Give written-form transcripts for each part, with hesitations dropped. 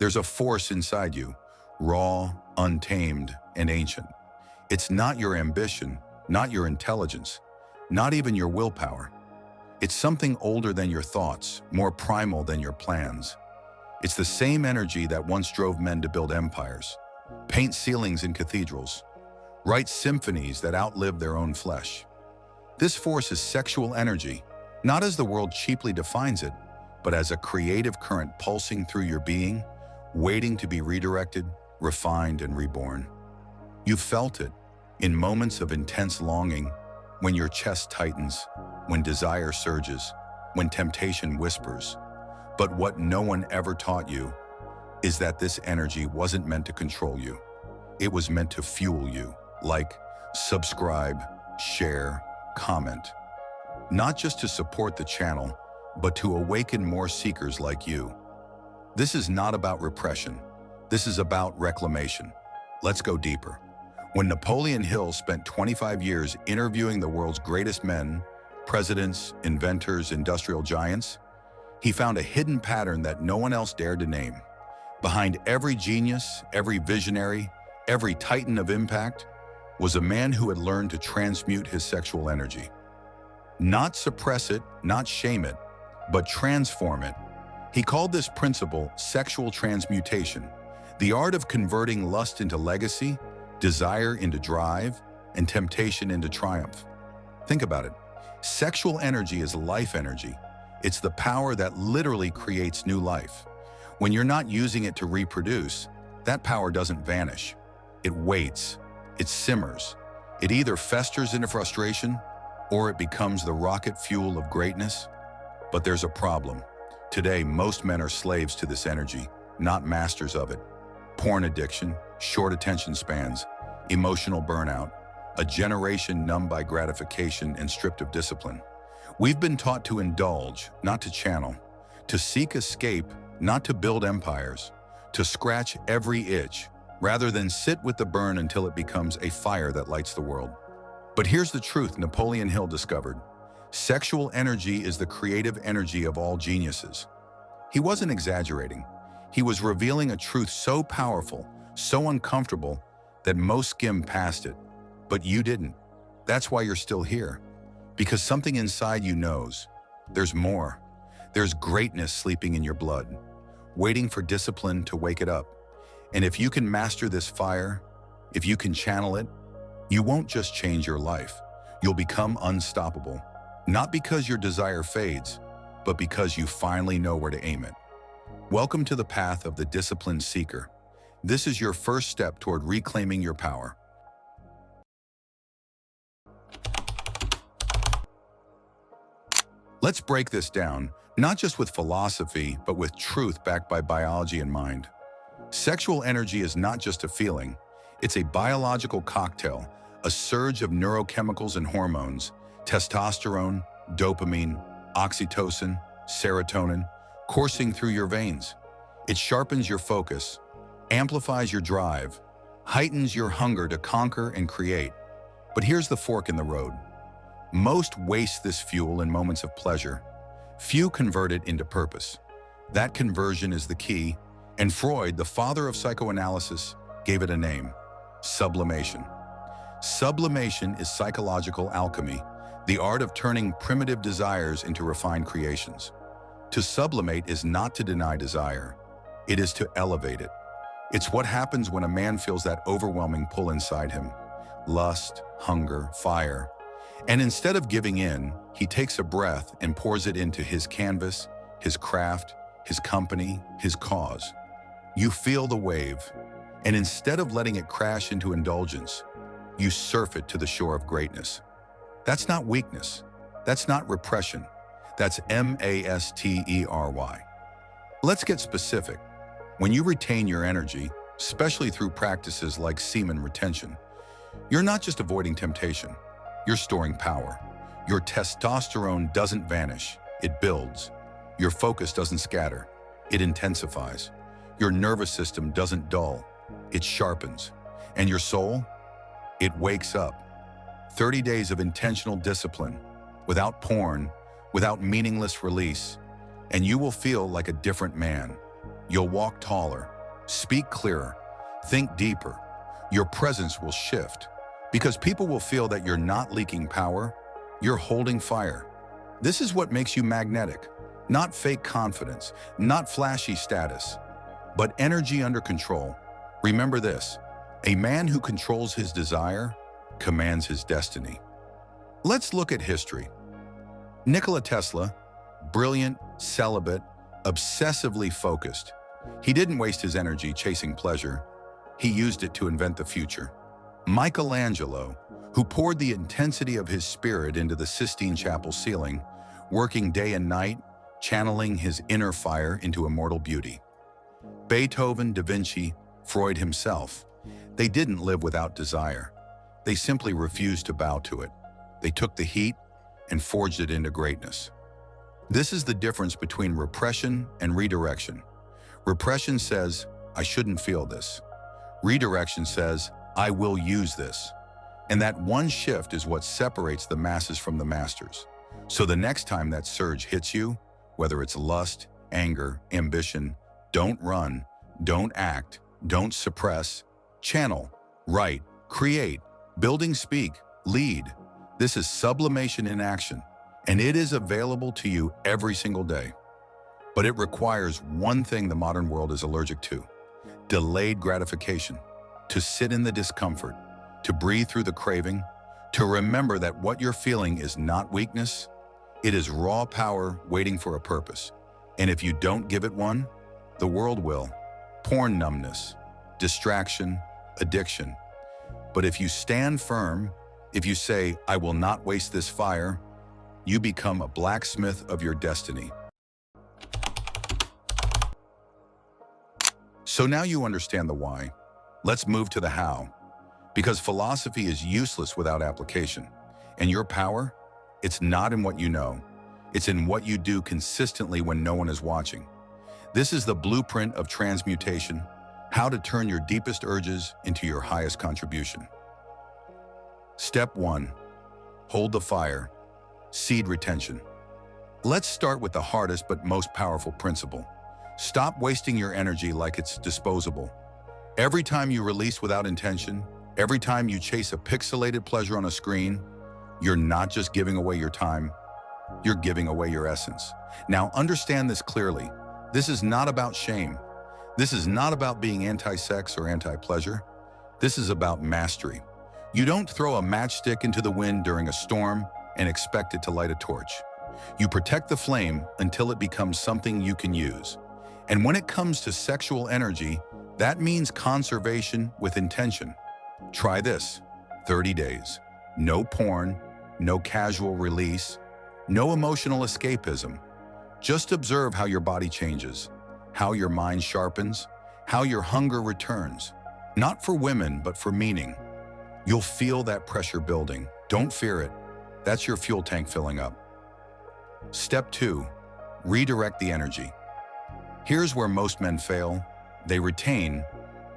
There's a force inside you, raw, untamed, and ancient. It's not your ambition, not your intelligence, not even your willpower. It's something older than your thoughts, more primal than your plans. It's the same energy that once drove men to build empires, paint ceilings in cathedrals, write symphonies that outlived their own flesh. This force is sexual energy, not as the world cheaply defines it, but as a creative current pulsing through your being, waiting to be redirected, refined, and reborn. You've felt it in moments of intense longing, when your chest tightens, when desire surges, when temptation whispers. But what no one ever taught you is that this energy wasn't meant to control you. It was meant to fuel you. Like, subscribe, share, comment. Not just to support the channel, but to awaken more seekers like you. This is not about repression. This is about reclamation. Let's go deeper. When Napoleon Hill spent 25 years interviewing the world's greatest men, presidents, inventors, industrial giants, he found a hidden pattern that no one else dared to name. Behind every genius, every visionary, every titan of impact, was a man who had learned to transmute his sexual energy. Not suppress it, not shame it, but transform it. He called this principle sexual transmutation, the art of converting lust into legacy, desire into drive, and temptation into triumph. Think about it. Sexual energy is life energy. It's the power that literally creates new life. When you're not using it to reproduce, that power doesn't vanish. It waits. It simmers. It either festers into frustration or it becomes the rocket fuel of greatness. But there's a problem. Today, most men are slaves to this energy, not masters of it. Porn addiction, short attention spans, emotional burnout, a generation numbed by gratification and stripped of discipline. We've been taught to indulge, not to channel, to seek escape, not to build empires, to scratch every itch, rather than sit with the burn until it becomes a fire that lights the world. But here's the truth Napoleon Hill discovered. Sexual energy is the creative energy of all geniuses. He wasn't exaggerating. He was revealing a truth so powerful, so uncomfortable, that most skimmed past it. But you didn't. That's why you're still here. Because something inside you knows. There's more. There's greatness sleeping in your blood, waiting for discipline to wake it up. And if you can master this fire, if you can channel it, you won't just change your life. You'll become unstoppable. Not because your desire fades, but because you finally know where to aim it. Welcome to the path of the disciplined seeker. This is your first step toward reclaiming your power. Let's break this down, not just with philosophy, but with truth backed by biology and mind. Sexual energy is not just a feeling. It's a biological cocktail, a surge of neurochemicals and hormones, testosterone, dopamine, oxytocin, serotonin, coursing through your veins. It sharpens your focus, amplifies your drive, heightens your hunger to conquer and create. But here's the fork in the road. Most waste this fuel in moments of pleasure. Few convert it into purpose. That conversion is the key, and Freud, the father of psychoanalysis, gave it a name: sublimation. Sublimation is psychological alchemy, the art of turning primitive desires into refined creations. To sublimate is not to deny desire. It is to elevate it. It's what happens when a man feels that overwhelming pull inside him: lust, hunger, fire. And instead of giving in, he takes a breath and pours it into his canvas, his craft, his company, his cause. You feel the wave, and instead of letting it crash into indulgence, you surf it to the shore of greatness. That's not weakness. That's not repression. That's mastery. Let's get specific. When you retain your energy, especially through practices like semen retention, you're not just avoiding temptation. You're storing power. Your testosterone doesn't vanish, it builds. Your focus doesn't scatter, it intensifies. Your nervous system doesn't dull, it sharpens. And your soul? It wakes up. 30 days of intentional discipline, without porn, without meaningless release, and you will feel like a different man. You'll walk taller, Speak clearer. Think deeper. Your presence will shift because people will feel that you're not leaking power, you're holding fire. This is what makes you magnetic. Not fake confidence, not flashy status, but energy under control. Remember this, a man who controls his desire commands his destiny. Let's look at history. Nikola Tesla, brilliant, celibate, obsessively focused. He didn't waste his energy chasing pleasure. He used it to invent the future. Michelangelo, who poured the intensity of his spirit into the Sistine Chapel ceiling, working day and night, channeling his inner fire into immortal beauty. Beethoven, Da Vinci, Freud himself, they didn't live without desire. They simply refused to bow to it. They took the heat and forged it into greatness. This is the difference between repression and redirection. Repression says, I shouldn't feel this. Redirection says, I will use this. And that one shift is what separates the masses from the masters. So the next time that surge hits you, whether it's lust, anger, ambition, don't run, don't act, don't suppress, channel, write, create, building, speak, lead. This is sublimation in action, and it is available to you every single day. But it requires one thing the modern world is allergic to: delayed gratification, to sit in the discomfort, to breathe through the craving, to remember that what you're feeling is not weakness, it is raw power waiting for a purpose. And if you don't give it one, the world will. Porn numbness, distraction, addiction. But if you stand firm, if you say, I will not waste this fire, you become a blacksmith of your destiny. So now you understand the why. Let's move to the how. Because philosophy is useless without application. And your power, it's not in what you know. It's in what you do consistently when no one is watching. This is the blueprint of transmutation, how to turn your deepest urges into your highest contribution. Step 1. Hold the fire. Seed retention. Let's start with the hardest but most powerful principle. Stop wasting your energy like it's disposable. Every time you release without intention, every time you chase a pixelated pleasure on a screen, you're not just giving away your time, you're giving away your essence. Now understand this clearly. This is not about shame. This is not about being anti-sex or anti-pleasure. This is about mastery. You don't throw a matchstick into the wind during a storm and expect it to light a torch. You protect the flame until it becomes something you can use. And when it comes to sexual energy, that means conservation with intention. Try this: 30 days. No porn, no casual release, no emotional escapism. Just observe how your body changes, how your mind sharpens, how your hunger returns. Not for women, but for meaning. You'll feel that pressure building. Don't fear it. That's your fuel tank filling up. Step 2. Redirect the energy. Here's where most men fail. They retain,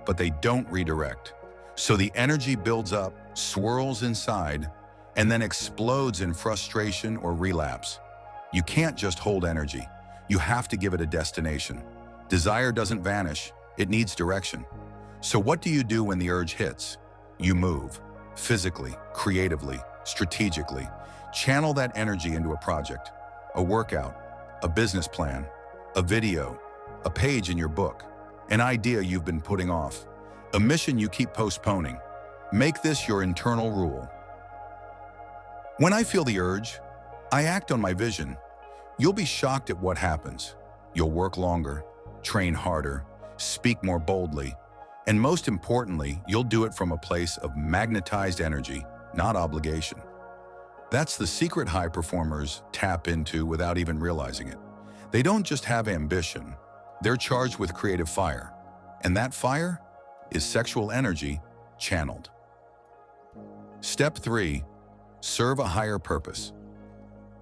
but they don't redirect. So the energy builds up, swirls inside, and then explodes in frustration or relapse. You can't just hold energy. You have to give it a destination. Desire doesn't vanish. It needs direction. So what do you do when the urge hits? You move. Physically, creatively, strategically. Channel that energy into a project, a workout, a business plan, a video, a page in your book, an idea you've been putting off, a mission you keep postponing. Make this your internal rule. When I feel the urge, I act on my vision. You'll be shocked at what happens. You'll work longer, train harder, speak more boldly, and most importantly, you'll do it from a place of magnetized energy, not obligation. That's the secret high performers tap into without even realizing it. They don't just have ambition, they're charged with creative fire. And that fire is sexual energy channeled. Step 3. Serve a higher purpose.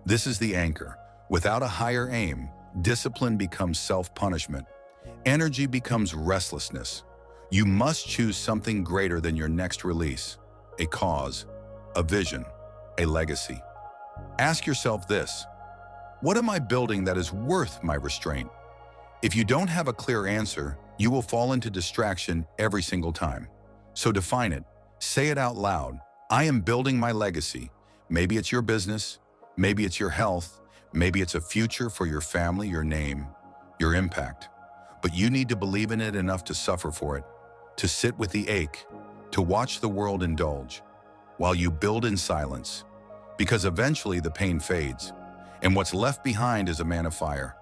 This is the anchor. Without a higher aim, discipline becomes self-punishment. Energy becomes restlessness. You must choose something greater than your next release, a cause, a vision, a legacy. Ask yourself this: what am I building that is worth my restraint? If you don't have a clear answer, you will fall into distraction every single time. So define it. Say it out loud. I am building my legacy. Maybe it's your business, maybe it's your health, maybe it's a future for your family, your name, your impact. But you need to believe in it enough to suffer for it, to sit with the ache, to watch the world indulge, while you build in silence. Because eventually the pain fades, and what's left behind is a man of fire.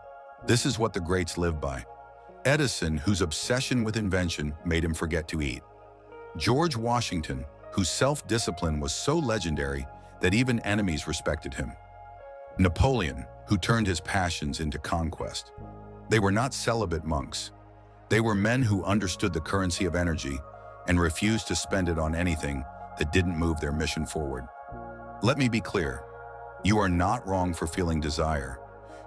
This is what the greats live by. Edison, whose obsession with invention made him forget to eat. George Washington, whose self-discipline was so legendary that even enemies respected him. Napoleon, who turned his passions into conquest. They were not celibate monks. They were men who understood the currency of energy and refused to spend it on anything that didn't move their mission forward. Let me be clear. You are not wrong for feeling desire.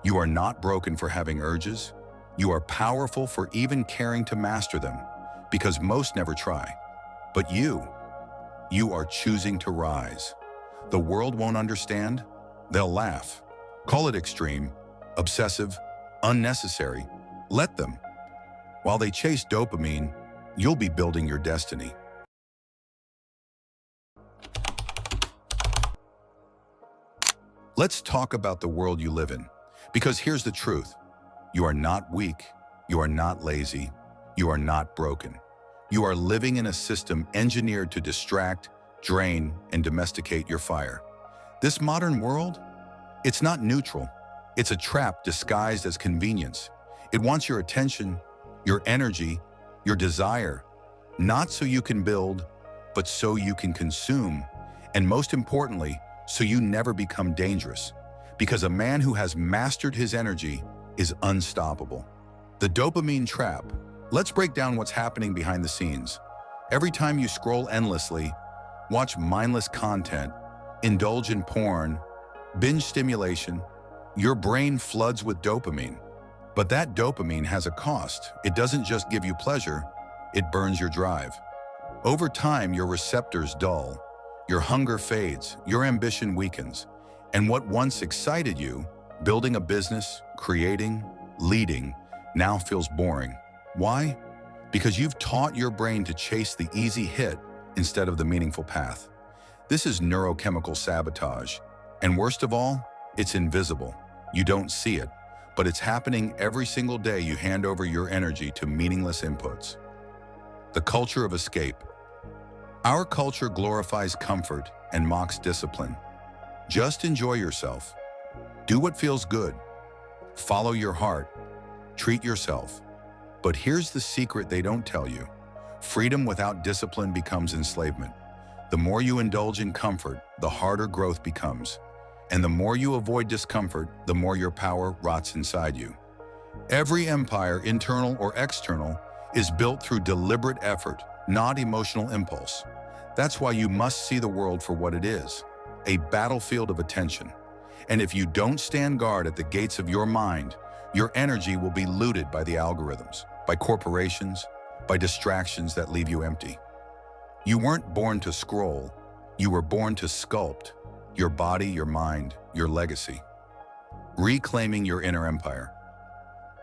You are not broken for having urges. You are powerful for even caring to master them, because most never try. But you are choosing to rise. The world won't understand. They'll laugh. Call it extreme, obsessive, unnecessary. Let them. While they chase dopamine, you'll be building your destiny. Let's talk about the world you live in, because here's the truth. You are not weak, you are not lazy, you are not broken. You are living in a system engineered to distract, drain, and domesticate your fire. This modern world, it's not neutral. It's a trap disguised as convenience. It wants your attention, your energy, your desire, not so you can build, but so you can consume, and most importantly, so you never become dangerous. Because a man who has mastered his energy is unstoppable. The dopamine trap. Let's break down what's happening behind the scenes. Every time you scroll endlessly, watch mindless content, indulge in porn, binge stimulation, your brain floods with dopamine. But that dopamine has a cost. It doesn't just give you pleasure, it burns your drive. Over time, your receptors dull, your hunger fades, your ambition weakens, and what once excited you, building a business, creating, leading, now feels boring. Why? Because you've taught your brain to chase the easy hit instead of the meaningful path. This is neurochemical sabotage. And worst of all, it's invisible. You don't see it, but it's happening every single day you hand over your energy to meaningless inputs. The culture of escape. Our culture glorifies comfort and mocks discipline. Just enjoy yourself. Do what feels good. Follow your heart. Treat yourself. But here's the secret they don't tell you. Freedom without discipline becomes enslavement. The more you indulge in comfort, the harder growth becomes. And the more you avoid discomfort, the more your power rots inside you. Every empire, internal or external, is built through deliberate effort, not emotional impulse. That's why you must see the world for what it is, a battlefield of attention. And if you don't stand guard at the gates of your mind, your energy will be looted by the algorithms, by corporations, by distractions that leave you empty. You weren't born to scroll, you were born to sculpt your body, your mind, your legacy. Reclaiming your inner empire.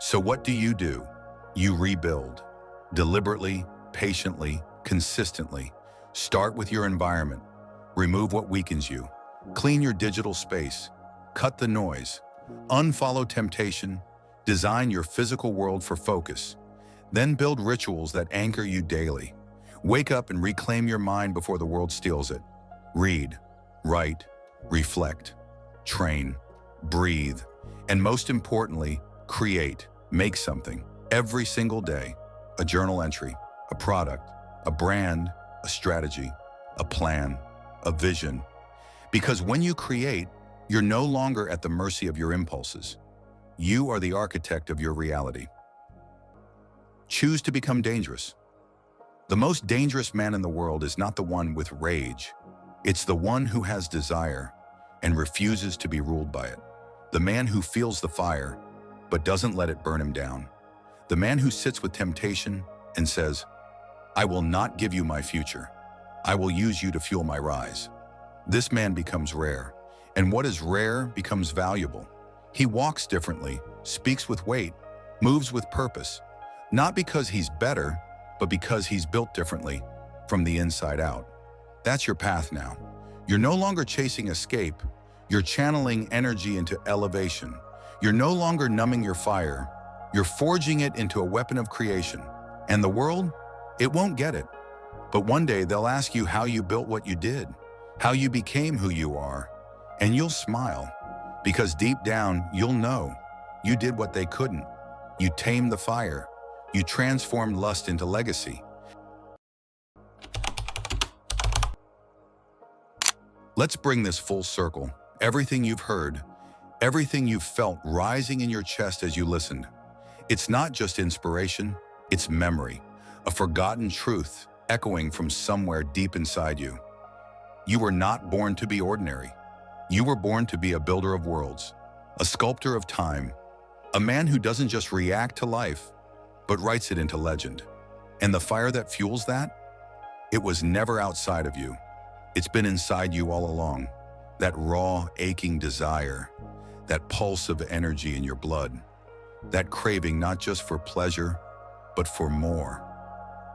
So what do? You rebuild. Deliberately, patiently, consistently. Start with your environment. Remove what weakens you. Clean your digital space. Cut the noise. Unfollow temptation. Design your physical world for focus. Then build rituals that anchor you daily. Wake up and reclaim your mind before the world steals it. Read, write, reflect, train, breathe, and most importantly, create. Make something every single day. A journal entry, a product, a brand, a strategy, a plan, a vision. Because when you create, you're no longer at the mercy of your impulses. You are the architect of your reality. Choose to become dangerous. The most dangerous man in the world is not the one with rage. It's the one who has desire and refuses to be ruled by it. The man who feels the fire, but doesn't let it burn him down. The man who sits with temptation and says, I will not give you my future. I will use you to fuel my rise. This man becomes rare, and what is rare becomes valuable. He walks differently, speaks with weight, moves with purpose, not because he's better, but because he's built differently, from the inside out. That's your path now. You're no longer chasing escape, you're channeling energy into elevation. You're no longer numbing your fire, you're forging it into a weapon of creation. And the world, it won't get it. But one day they'll ask you how you built what you did, how you became who you are, and you'll smile, because deep down you'll know you did what they couldn't. You tamed the fire. You transformed lust into legacy. Let's bring this full circle. Everything you've heard, everything you've felt rising in your chest as you listened. It's not just inspiration, it's memory, a forgotten truth echoing from somewhere deep inside you. You were not born to be ordinary. You were born to be a builder of worlds, a sculptor of time, a man who doesn't just react to life, but writes it into legend. And the fire that fuels that? It was never outside of you. It's been inside you all along. That raw, aching desire, that pulse of energy in your blood, that craving not just for pleasure, but for more.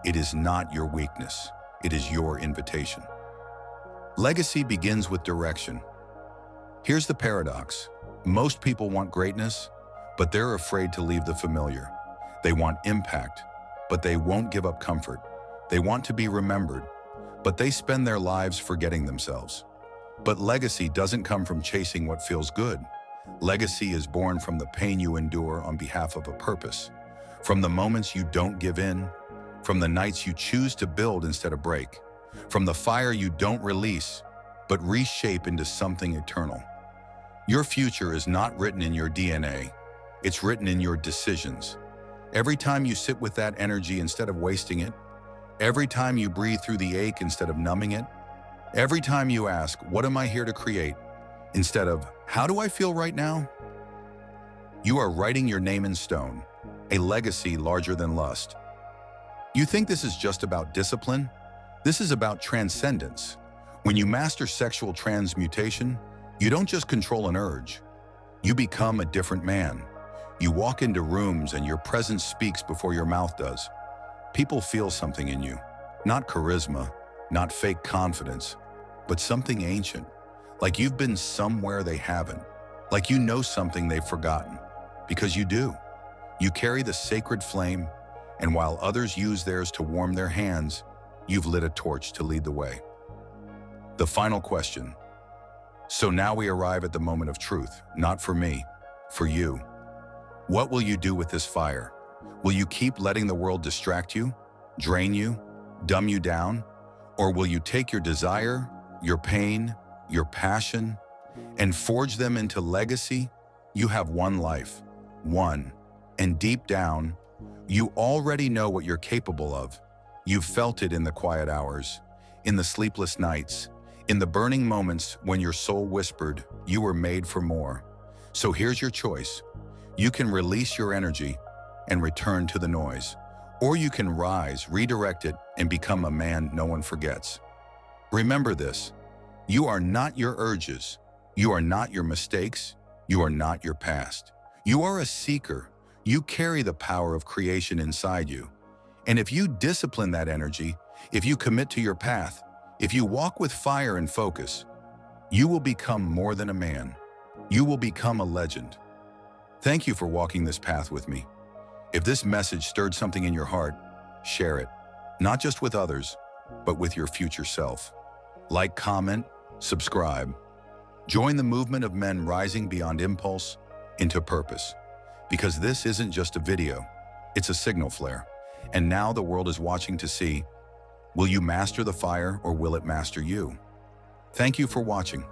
It is not your weakness. It is your invitation. Legacy begins with direction. Here's the paradox. Most people want greatness, but they're afraid to leave the familiar. They want impact, but they won't give up comfort. They want to be remembered, but they spend their lives forgetting themselves. But legacy doesn't come from chasing what feels good. Legacy is born from the pain you endure on behalf of a purpose, from the moments you don't give in, from the nights you choose to build instead of break, from the fire you don't release, but reshape into something eternal. Your future is not written in your DNA. It's written in your decisions. Every time you sit with that energy instead of wasting it, every time you breathe through the ache instead of numbing it, every time you ask, what am I here to create? Instead of, how do I feel right now? You are writing your name in stone, a legacy larger than lust. You think this is just about discipline? This is about transcendence. When you master sexual transmutation, you don't just control an urge. You become a different man. You walk into rooms and your presence speaks before your mouth does. People feel something in you, not charisma, not fake confidence, but something ancient, like you've been somewhere they haven't, like you know something they've forgotten, because you do. You carry the sacred flame, and while others use theirs to warm their hands, you've lit a torch to lead the way. The final question. So now we arrive at the moment of truth, not for me, for you. What will you do with this fire? Will you keep letting the world distract you, drain you, dumb you down? Or will you take your desire, your pain, your passion, and forge them into legacy? You have one life, one. And deep down, you already know what you're capable of. You've felt it in the quiet hours, in the sleepless nights, in the burning moments when your soul whispered, you were made for more. So here's your choice. You can release your energy and return to the noise, or you can rise, redirect it, and become a man no one forgets. Remember this, you are not your urges, you are not your mistakes, you are not your past. You are a seeker. You carry the power of creation inside you. And if you discipline that energy, if you commit to your path, if you walk with fire and focus, you will become more than a man. You will become a legend. Thank you for walking this path with me. If this message stirred something in your heart, share it, not just with others, but with your future self. Like, comment, subscribe. Join the movement of men rising beyond impulse into purpose. Because this isn't just a video, it's a signal flare. And now the world is watching to see, will you master the fire or will it master you? Thank you for watching.